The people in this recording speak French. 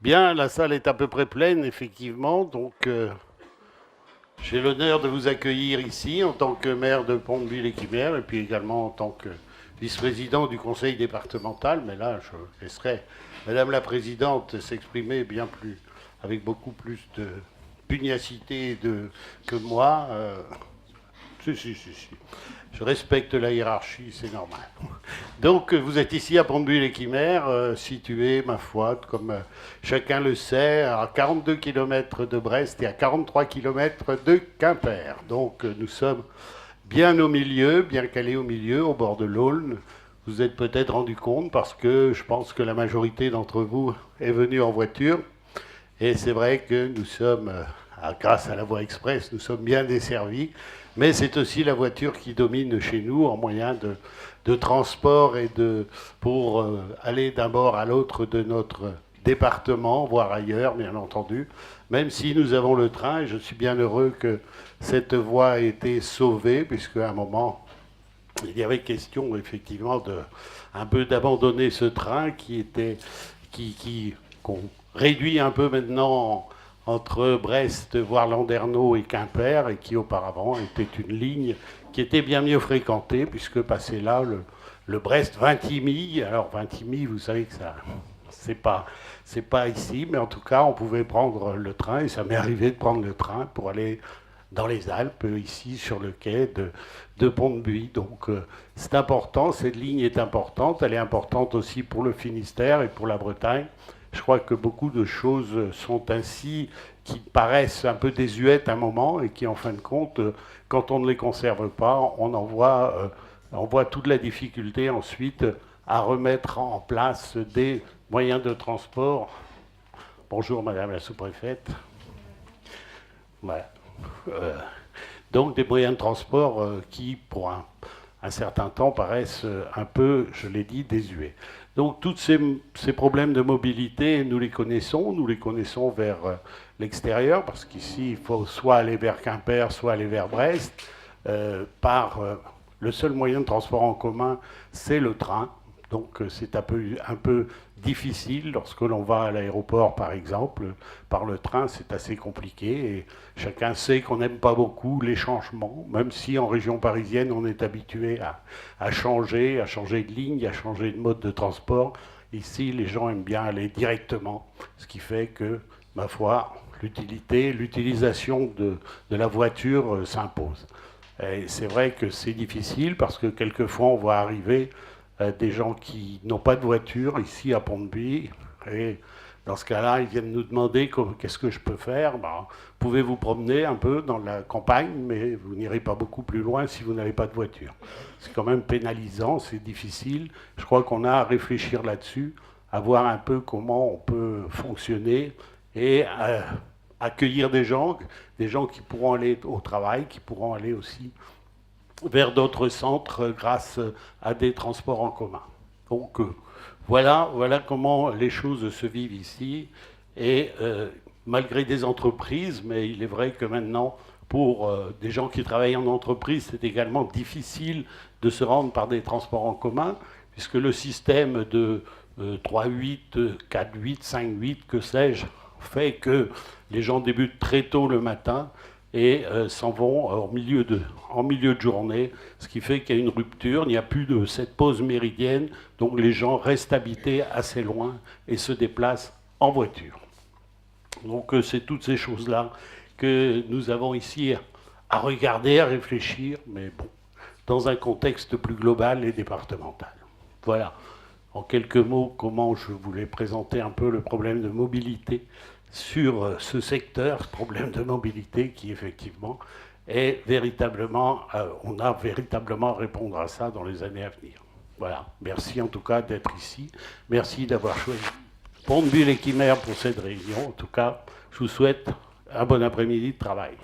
Bien, la salle est à peu près pleine, effectivement, donc j'ai l'honneur de vous accueillir ici en tant que maire de Pont-de-Buis-les-Quimerts et puis également en tant que vice-président du conseil départemental, mais là, je laisserai Madame la Présidente s'exprimer bien plus, avec beaucoup plus de pugnacité que moi. Si. Je respecte la hiérarchie, c'est normal. Donc, vous êtes ici à Pont-de-Buis-les-Quimerts, situé, ma foi, comme chacun le sait, à 42 km de Brest et à 43 km de Quimper. Donc, nous sommes bien au milieu, bien calés au milieu, au bord de l'Aulne. Vous êtes peut-être rendu compte parce que je pense que la majorité d'entre vous est venue en voiture. Et c'est vrai que nous sommes, grâce à la voie express, nous sommes bien desservis. Mais c'est aussi la voiture qui domine chez nous en moyen de transport et pour aller d'un bord à l'autre de notre département, voire ailleurs, bien entendu. Même si nous avons le train, et je suis bien heureux que cette voie ait été sauvée, puisque à un moment, il y avait question effectivement un peu d'abandonner ce train qu'on réduit un peu maintenant entre Brest, voire Landerneau et Quimper, et qui auparavant était une ligne qui était bien mieux fréquentée, puisque passé là, le Brest-Vintimille, alors Vintimille, vous savez que ça, c'est pas ici, mais en tout cas, on pouvait prendre le train, et ça m'est arrivé de prendre le train pour aller dans les Alpes, ici sur le quai de Pont-de-Buis. Donc c'est important, cette ligne est importante, elle est importante aussi pour le Finistère et pour la Bretagne. Je crois que beaucoup de choses sont ainsi, qui paraissent un peu désuètes à un moment et qui, en fin de compte, quand on ne les conserve pas, on voit toute la difficulté ensuite à remettre en place des moyens de transport. Bonjour Madame la sous-préfète. Voilà. Euh, donc des moyens de transport qui, pour un certain temps, paraissent un peu, je l'ai dit, désuets. Donc tous ces problèmes de mobilité, nous les connaissons vers l'extérieur, parce qu'ici, il faut soit aller vers Quimper, soit aller vers Brest. Le seul moyen de transport en commun, c'est le train. Donc c'est un peu difficile lorsque l'on va à l'aéroport, par exemple. Par le train, c'est assez compliqué. Et chacun sait qu'on n'aime pas beaucoup les changements, même si en région parisienne, on est habitué à changer de ligne, à changer de mode de transport. Ici, les gens aiment bien aller directement, ce qui fait que, ma foi, l'utilisation de la voiture s'impose. Et c'est vrai que c'est difficile parce que quelquefois, on voit arriver des gens qui n'ont pas de voiture ici à Pont-de-Buis. Et dans ce cas-là, ils viennent nous demander qu'est-ce que je peux faire. Ben, pouvez-vous promener un peu dans la campagne, mais vous n'irez pas beaucoup plus loin si vous n'avez pas de voiture. C'est quand même pénalisant, c'est difficile. Je crois qu'on a à réfléchir là-dessus, à voir un peu comment on peut fonctionner et accueillir des gens qui pourront aller au travail, qui pourront aller aussi vers d'autres centres grâce à des transports en commun. Donc voilà comment les choses se vivent ici. Et malgré des entreprises, mais il est vrai que maintenant, pour des gens qui travaillent en entreprise, c'est également difficile de se rendre par des transports en commun, puisque le système de 3-8, 4-8, 5-8, que sais-je, fait que les gens débutent très tôt le matin et s'en vont en milieu de journée, ce qui fait qu'il y a une rupture, il n'y a plus de cette pause méridienne, donc les gens restent habités assez loin et se déplacent en voiture. Donc c'est toutes ces choses-là que nous avons ici à regarder, à réfléchir, mais bon, dans un contexte plus global et départemental. Voilà, en quelques mots, comment je voulais présenter un peu le problème de mobilité sur ce secteur, problème de mobilité qui effectivement est véritablement, on a véritablement à répondre à ça dans les années à venir. Voilà, merci en tout cas d'être ici, merci d'avoir choisi Pont-de-Buis-les-Quimerts pour cette réunion. En tout cas, je vous souhaite un bon après-midi de travail.